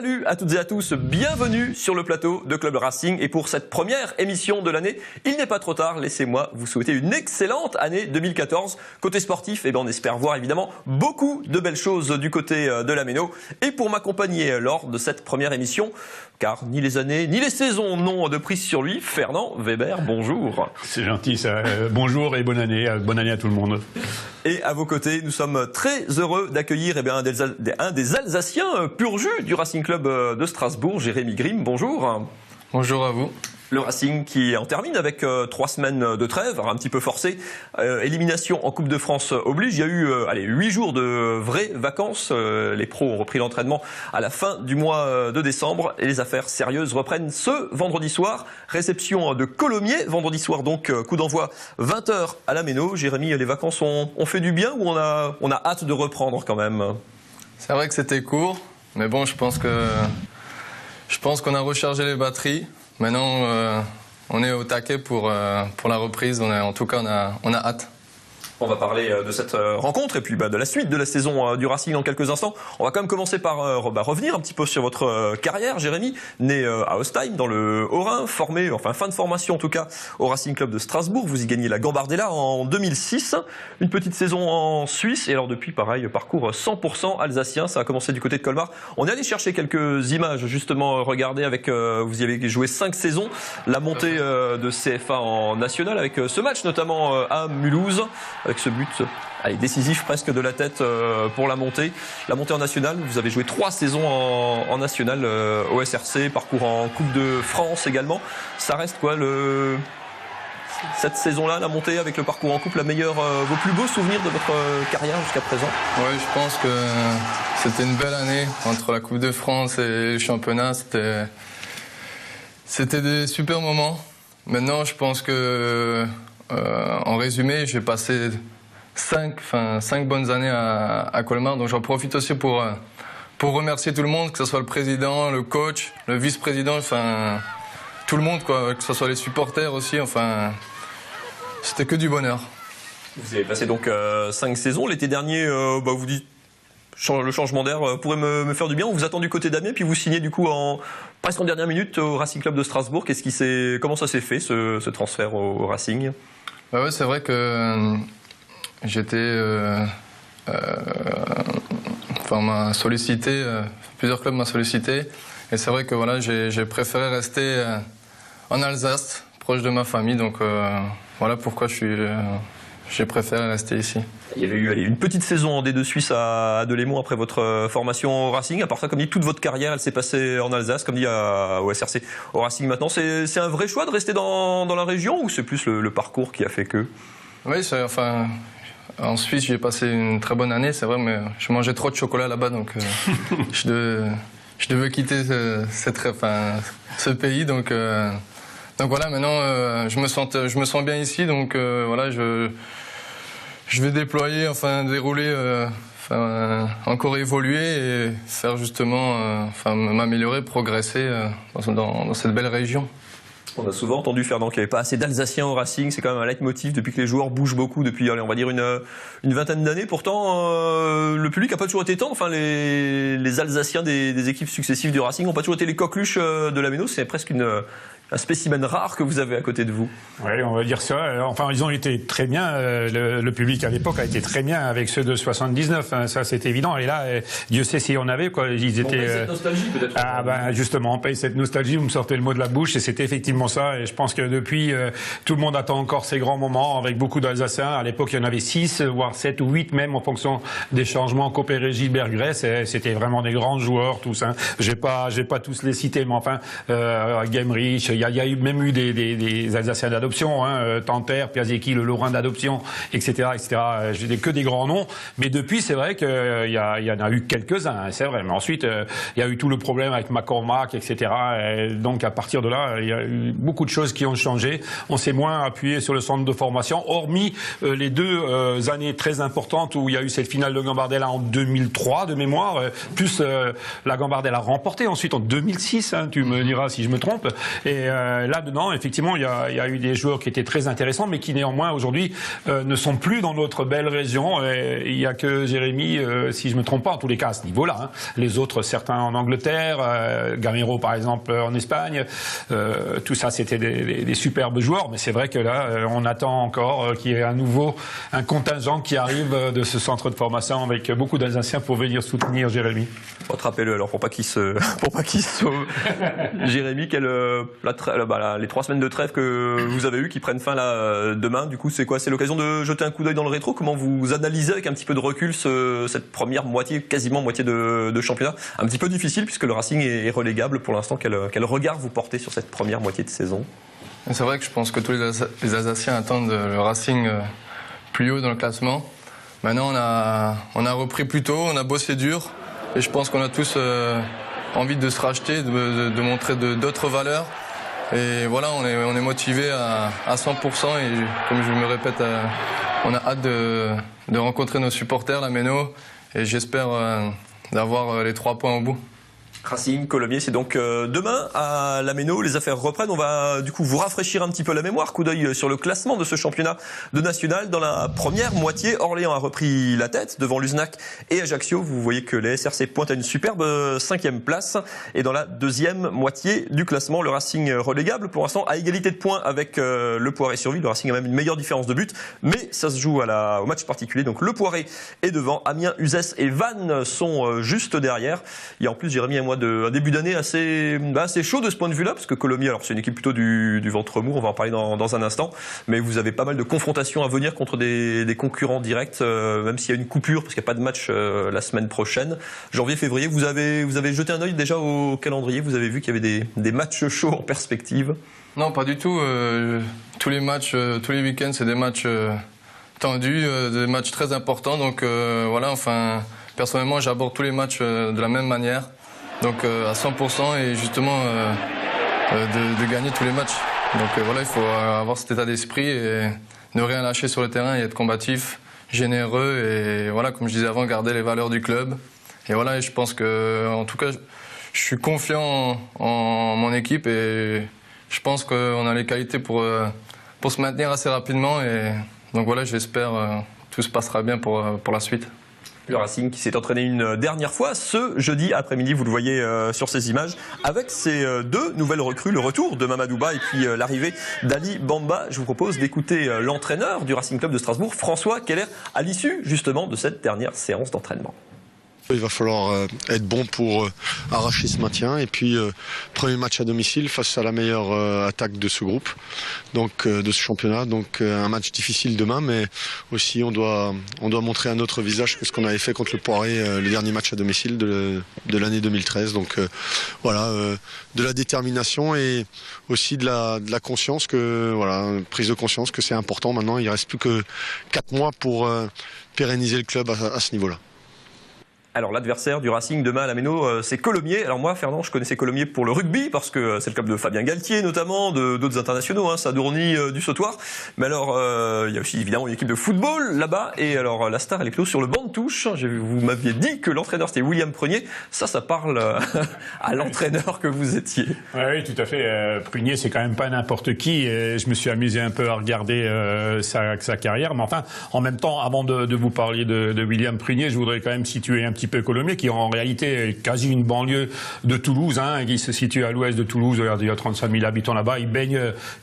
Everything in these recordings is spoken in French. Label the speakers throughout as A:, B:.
A: Salut à toutes et à tous, bienvenue sur le plateau de Club Racing. Et pour cette première émission de l'année, il n'est pas trop tard, laissez-moi vous souhaiter une excellente année 2014. Côté sportif, on espère voir évidemment beaucoup de belles choses du côté de la Méno. Et pour m'accompagner lors de cette première émission, car ni les années ni les saisons n'ont de prise sur lui, Fernand Weber, bonjour.
B: C'est gentil ça, bonjour et bonne année à tout le monde.
A: Et à vos côtés, nous sommes très heureux d'accueillir un des Alsaciens pur jus du Racing Club de Strasbourg, Jérémy Grimm, bonjour.
C: Bonjour à vous.
A: Le Racing qui en termine avec 3 semaines de trêve, un petit peu forcé. Élimination en Coupe de France oblige. Il y a eu 8 jours de vraies vacances. Les pros ont repris l'entraînement à la fin du mois de décembre. Et les affaires sérieuses reprennent ce vendredi soir. Réception de Colomiers, vendredi soir donc, coup d'envoi 20h à la Méno. Jérémy, les vacances ont fait du bien ou on a hâte de reprendre quand même?
C: C'est vrai que c'était court, mais bon, je pense qu'on a rechargé les batteries. Maintenant, on est au taquet pour la reprise. En tout cas, on a hâte.
A: On va parler de cette rencontre et puis de la suite de la saison du Racing dans quelques instants. On va quand même commencer par revenir un petit peu sur votre carrière, Jérémy. Né à Ostheim, dans le Haut-Rhin, fin de formation en tout cas, au Racing Club de Strasbourg. Vous y gagnez la Gambardella en 2006. Une petite saison en Suisse et alors depuis, pareil, parcours 100% alsacien. Ça a commencé du côté de Colmar. On est allé chercher quelques images, justement, regardez avec, vous y avez joué 5 saisons. La montée de CFA en national avec ce match, notamment à Mulhouse. Avec ce but décisif presque de la tête pour la montée en nationale. Vous avez joué 3 saisons en nationale au SRC, parcours en Coupe de France également. Ça reste quoi cette saison-là, la montée avec le parcours en coupe, vos plus beaux souvenirs de votre carrière jusqu'à présent?
C: Oui, je pense que c'était une belle année entre la Coupe de France et le championnat. C'était des super moments. Maintenant, je pense que en résumé, j'ai passé 5 bonnes années à Colmar, donc j'en profite aussi pour remercier tout le monde, que ce soit le président, le coach, le vice-président, tout le monde, quoi, que ce soit les supporters aussi, c'était que du bonheur.
A: Vous avez passé donc 5 saisons. L'été dernier, vous dites le changement d'air pourrait me faire du bien. On vous attend du côté d'Amiens, puis vous signez du coup presque en dernière minute au Racing Club de Strasbourg. Comment ça s'est fait ce transfert au Racing?
C: Ouais, c'est vrai que m'a sollicité, plusieurs clubs m'ont sollicité, et c'est vrai que voilà, j'ai préféré rester en Alsace, proche de ma famille, donc voilà pourquoi j'ai préféré rester ici.
A: Il y avait eu une petite saison en D2 Suisse à Delémont après votre formation au Racing. À part ça, comme dit, toute votre carrière, elle s'est passée en Alsace, comme dit au SRC, au Racing maintenant. C'est un vrai choix de rester dans la région ou c'est plus le parcours qui a fait que?
C: Oui, en Suisse, j'ai passé une très bonne année, c'est vrai, mais je mangeais trop de chocolat là-bas, donc je devais quitter ce pays, donc voilà, maintenant je me sens bien ici, donc voilà, je vais déployer, dérouler, encore évoluer et faire justement, m'améliorer, progresser dans cette belle région.
A: On a souvent entendu Fernand qu'il n'y avait pas assez d'Alsaciens au Racing, c'est quand même un leitmotiv depuis que les joueurs bougent beaucoup depuis, on va dire, une vingtaine d'années. Pourtant, le public n'a pas toujours été tendre. Les Alsaciens des équipes successives du Racing n'ont pas toujours été les coqueluches de la Méno. C'est presque un spécimen rare que vous avez à côté de vous.
B: Oui, on va dire ça. Ils ont été très bien. Le public à l'époque a été très bien avec ceux de 79. Ça, c'est évident. Et là, Dieu sait si on avait quoi. Ils étaient.
A: On paye cette nostalgie peut-être.
B: Justement, on paye cette nostalgie. Vous me sortez le mot de la bouche et c'était effectivement ça. Et je pense que depuis, tout le monde attend encore ces grands moments avec beaucoup d'Alsaciens. À l'époque, il y en avait 6, voire 7 ou 8 même en fonction des changements. Copéré, Gilbert, Grèce. C'était vraiment des grands joueurs tous. J'ai pas tous les cités, mais Gemrich. Il y a même eu des Alsaciens d'adoption, Tanter, Piazecki, le Lorrain d'adoption, etc., etc. J'ai que des grands noms. Mais depuis, c'est vrai qu'il y en a eu quelques-uns, c'est vrai. Mais ensuite, il y a eu tout le problème avec McCormack, etc. Et donc, à partir de là, il y a eu beaucoup de choses qui ont changé. On s'est moins appuyé sur le centre de formation, hormis les 2 années très importantes où il y a eu cette finale de Gambardella en 2003, de mémoire, plus la Gambardella remportée ensuite en 2006, tu me diras si je me trompe. Et là-dedans, effectivement, il y a eu des joueurs qui étaient très intéressants, mais qui néanmoins aujourd'hui ne sont plus dans notre belle région. Et il n'y a que Jérémy, si je me trompe pas, en tous les cas à ce niveau-là. Hein. Les autres, certains en Angleterre, Gamero par exemple en Espagne, tout ça c'était des superbes joueurs. Mais c'est vrai que là, on attend encore qu'il y ait à nouveau un contingent qui arrive de ce centre de formation avec beaucoup d'Alsaciens pour venir soutenir Jérémy.
A: Rattrapez-le alors pour pas qu'il se sauve. Jérémy, les 3 semaines de trêve que vous avez eues qui prennent fin là demain, du coup c'est quoi? C'est l'occasion de jeter un coup d'œil dans le rétro. Comment vous analysez avec un petit peu de recul cette première moitié, quasiment moitié de championnat? Un petit peu difficile puisque le Racing est relégable pour l'instant. Quel regard vous portez sur cette première moitié de saison?
C: C'est vrai que je pense que tous les Alsaciens attendent le Racing plus haut dans le classement. Maintenant on a repris plus tôt, on a bossé dur et je pense qu'on a tous envie de se racheter, de montrer d'autres valeurs. Et voilà, on est motivé à 100% et comme je me répète, on a hâte de rencontrer nos supporters, la Méno, et j'espère d'avoir les 3 points au bout.
A: Racing, Colomiers, c'est donc demain à la Méno, les affaires reprennent. On va du coup vous rafraîchir un petit peu la mémoire, coup d'œil sur le classement de ce championnat de national. Dans la première moitié, Orléans a repris la tête devant Luznac et Ajaccio. Vous voyez que les SRC pointent à une superbe 5e place. Et dans la deuxième moitié du classement, le Racing relégable pour l'instant à égalité de points avec le Poiré-sur-Ville. Le Racing a même une meilleure différence de but, mais ça se joue au match particulier. Donc le Poiré est devant, Amiens, Uzès et Vannes sont juste derrière. Il y a en plus Jérémy et moi un début d'année assez chaud de ce point de vue-là, parce que Colomiers, alors c'est une équipe plutôt du ventre mou, on va en parler dans un instant, mais vous avez pas mal de confrontations à venir contre des concurrents directs, même s'il y a une coupure, parce qu'il n'y a pas de match la semaine prochaine. Janvier, février, vous avez jeté un œil déjà au calendrier, vous avez vu qu'il y avait des matchs chauds en perspective?
C: Non, pas du tout. Tous les matchs, tous les week-ends, c'est des matchs tendus, des matchs très importants, donc voilà, enfin, personnellement, j'aborde tous les matchs de la même manière. Donc à 100% et justement de gagner tous les matchs. Donc voilà, il faut avoir cet état d'esprit et ne rien lâcher sur le terrain et être combatif, généreux et voilà, comme je disais avant, garder les valeurs du club. Et voilà, et je pense que, en tout cas, je suis confiant en mon équipe et je pense qu'on a les qualités pour se maintenir assez rapidement. Et donc voilà, j'espère tout se passera bien pour la suite.
A: Le Racing qui s'est entraîné une dernière fois ce jeudi après-midi, vous le voyez sur ces images, avec ces 2 nouvelles recrues, le retour de Mamadouba et puis l'arrivée d'Ali Bamba. Je vous propose d'écouter l'entraîneur du Racing Club de Strasbourg, François Keller, à l'issue justement de cette dernière séance d'entraînement.
D: Il va falloir être bon pour arracher ce maintien et puis premier match à domicile face à la meilleure attaque de ce groupe, donc de ce championnat, donc un match difficile demain, mais aussi on doit montrer un autre visage que ce qu'on avait fait contre le Poiré, le dernier match à domicile de l'année 2013. Donc voilà, de la détermination et aussi de la conscience que voilà, prise de conscience que c'est important maintenant. Il reste plus que 4 mois pour pérenniser le club à ce niveau-là.
A: Alors l'adversaire du Racing demain à la Méno, c'est Colomiers. Alors moi, Fernand, je connaissais Colomiers pour le rugby, parce que c'est le club de Fabien Galtier notamment, d'autres internationaux, Sadourny du Sautoir. Mais alors, il y a aussi évidemment une équipe de football là-bas. Et alors la star, elle est close sur le banc de touche. Vous m'aviez dit que l'entraîneur c'était William Prunier. Ça parle à l'entraîneur que vous étiez.
B: Oui, tout à fait. Prunier, c'est quand même pas n'importe qui. Je me suis amusé un peu à regarder sa carrière. Mais enfin, en même temps, avant de vous parler de William Prunier, je voudrais quand même situer un petit peu Colomiers, qui en réalité est quasi une banlieue de Toulouse, qui se situe à l'ouest de Toulouse. Il y a 35 000 habitants là-bas. Il baigne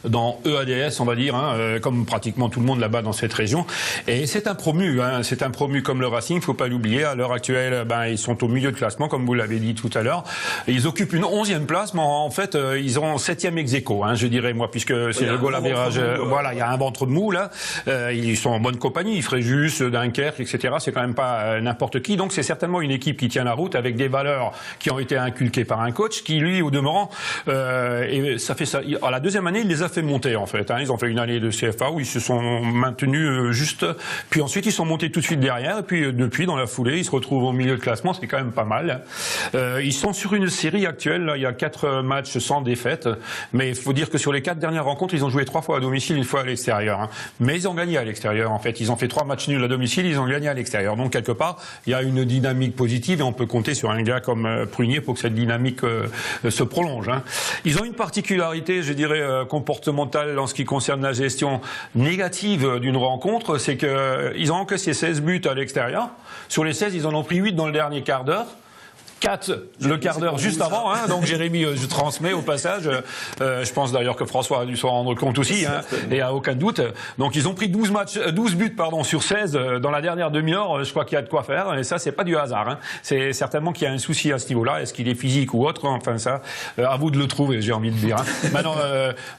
B: dans EADS, on va dire, comme pratiquement tout le monde là-bas dans cette région. Et c'est un promu, c'est un promu comme le Racing, il ne faut pas l'oublier. À l'heure actuelle, ils sont au milieu de classement, comme vous l'avez dit tout à l'heure. Ils occupent une 11e place, mais en fait, ils ont 7e ex-aequo, je dirais moi, puisque c'est le goal average. Voilà, il y a un ventre mou là. Ils sont en bonne compagnie. Fréjus, Dunkerque, etc. C'est quand même pas n'importe qui. Donc c'est certainement une équipe qui tient la route avec des valeurs qui ont été inculquées par un coach qui, lui, au demeurant, et ça fait ça. À la deuxième année, il les a fait monter, en fait. Ils ont fait une année de CFA où ils se sont maintenus juste. Puis ensuite, ils sont montés tout de suite derrière. Et puis, depuis, dans la foulée, ils se retrouvent au milieu de classement. C'est quand même pas mal. Ils sont sur une série actuelle. Là, il y a 4 matchs sans défaite. Mais il faut dire que sur les 4 dernières rencontres, ils ont joué 3 fois à domicile, 1 fois à l'extérieur. Mais ils ont gagné à l'extérieur, en fait. Ils ont fait 3 matchs nuls à domicile. Ils ont gagné à l'extérieur. Donc, quelque part, il y a une dynamique dynamique positive et on peut compter sur un gars comme Prunier pour que cette dynamique se prolonge. Hein. Ils ont une particularité, je dirais, comportementale en ce qui concerne la gestion négative d'une rencontre, c'est qu'ils ont encaissé 16 buts à l'extérieur. Sur les 16, ils en ont pris 8 dans le dernier quart d'heure. 4 le quart d'heure juste avant, hein, donc Jérémy, je transmets au passage. Je pense d'ailleurs que François a dû s'en rendre compte aussi, hein, et à aucun doute. Donc ils ont pris 12 buts sur 16 dans la dernière demi-heure. Je crois qu'il y a de quoi faire, et ça c'est pas du hasard. Hein. C'est certainement qu'il y a un souci à ce niveau-là. Est-ce qu'il est physique ou autre? Enfin ça, à vous de le trouver, j'ai envie de dire. Hein. Maintenant,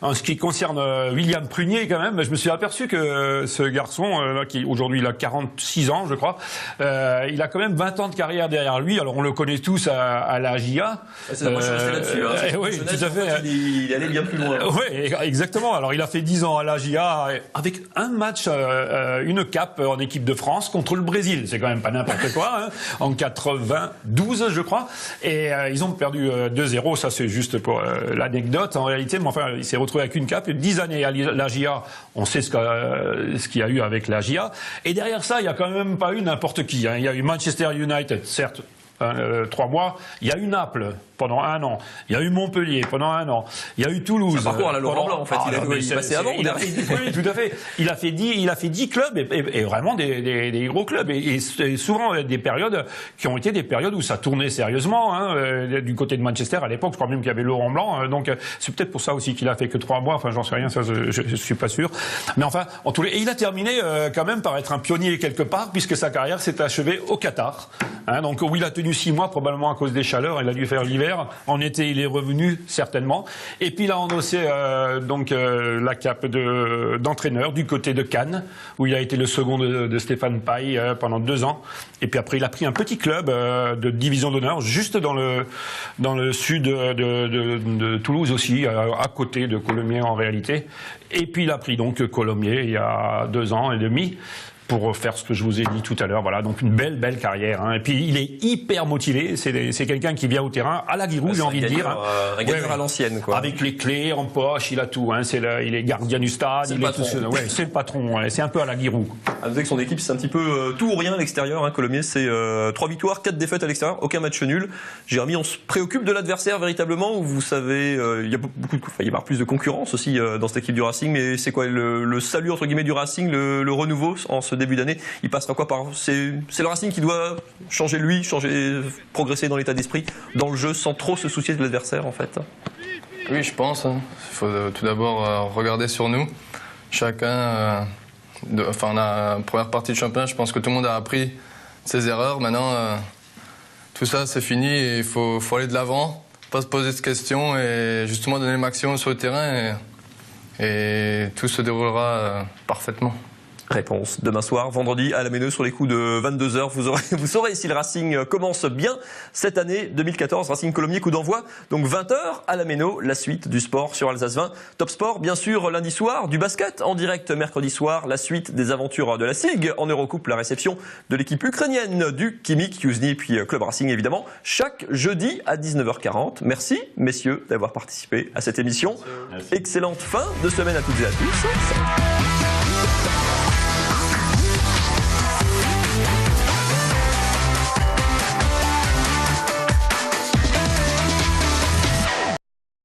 B: en ce qui concerne William Prunier, quand même, je me suis aperçu que ce garçon, qui aujourd'hui il a 46 ans, je crois, il a quand même 20 ans de carrière derrière lui. Alors on le connaît tous à la GIA.
A: Moi, je suis resté là-dessus. Hein.
B: Oui, tout à fait.
A: Il allait bien plus loin.
B: Oui, exactement. Alors, il a fait 10 ans à la GIA avec un match, une cape en équipe de France contre le Brésil. C'est quand même pas n'importe quoi, hein, en 92, je crois. Et ils ont perdu 2-0. Ça, c'est juste pour l'anecdote, en réalité. Mais enfin, il s'est retrouvé avec une cape. 10 années à la GIA. On sait ce qu'il y a eu avec la GIA. Et derrière ça, il y a quand même pas eu n'importe qui. Hein. Il y a eu Manchester United, certes. 3 mois, il y a eu Naples pendant 1 an, il y a eu Montpellier pendant 1 an, il y a eu Toulouse.
A: Par rapport à la Laurent Blanc, en fait, il est passé avant.
B: Oui, tout à fait. Il a fait 10 clubs et vraiment des gros clubs et souvent des périodes qui ont été des périodes où ça tournait sérieusement. Hein, du côté de Manchester à l'époque, je crois même qu'il y avait Laurent Blanc. Donc c'est peut-être pour ça aussi qu'il a fait que 3 mois. Enfin, j'en sais rien, ça je suis pas sûr. Mais enfin, et il a terminé quand même par être un pionnier quelque part puisque sa carrière s'est achevée au Qatar. Hein, donc où il a tenu 6 mois probablement à cause des chaleurs. Il a dû faire l'hiver. En été, il est revenu certainement. Et puis il a endossé la cape d'entraîneur du côté de Cannes, où il a été le second de Stéphane Paille pendant 2 ans. Et puis après, il a pris un petit club de division d'honneur, juste dans le sud de Toulouse aussi, à côté de Colomiers en réalité. Et puis il a pris donc Colomiers il y a 2 ans et demi. Pour faire ce que je vous ai dit tout à l'heure, voilà, donc une belle carrière. Hein. Et puis il est hyper motivé. C'est quelqu'un qui vient au terrain à la Giroud, j'ai envie de dire.
A: Un gagneur à l'ancienne, quoi.
B: Avec les clés en poche, il a tout. Hein. Il est gardien du stade.
A: C'est le patron.
B: C'est le patron. Ouais. C'est un peu à la Giroud.
A: À noter que son équipe, c'est un petit peu tout ou rien à l'extérieur. Hein. Colomiers, c'est 3 victoires, 4 défaites à l'extérieur, aucun match nul. Jérémy, on se préoccupe de l'adversaire véritablement, ou vous savez, il y a il va y avoir plus de concurrence aussi dans cette équipe du Racing. Mais c'est quoi le salut entre guillemets du Racing, le renouveau en ce début d'année? Il passera quoi par... C'est le Racing qui doit changer progresser dans l'état d'esprit, dans le jeu, sans trop se soucier de l'adversaire en fait.
C: Oui, je pense. Il faut tout d'abord regarder sur nous. Chacun, on a la première partie du championnat, je pense que tout le monde a appris ses erreurs. Maintenant, tout ça c'est fini et il faut aller de l'avant, pas se poser de questions et justement donner le maximum sur le terrain et tout se déroulera parfaitement.
A: Réponse demain soir, vendredi à la Méneux sur les coups de 22h. Vous saurez si le Racing commence bien cette année 2014. Racing Colomiers, coup d'envoi. Donc 20h à la Méneux, la suite du sport sur Alsace 20. Top Sport, bien sûr, lundi soir. Du basket en direct mercredi soir. La suite des aventures de la SIG en Eurocoupe. La réception de l'équipe ukrainienne du Khimik Yuzhny, puis Club Racing évidemment. Chaque jeudi à 19h40. Merci messieurs d'avoir participé à cette émission. Merci. Excellente fin de semaine à toutes et à tous.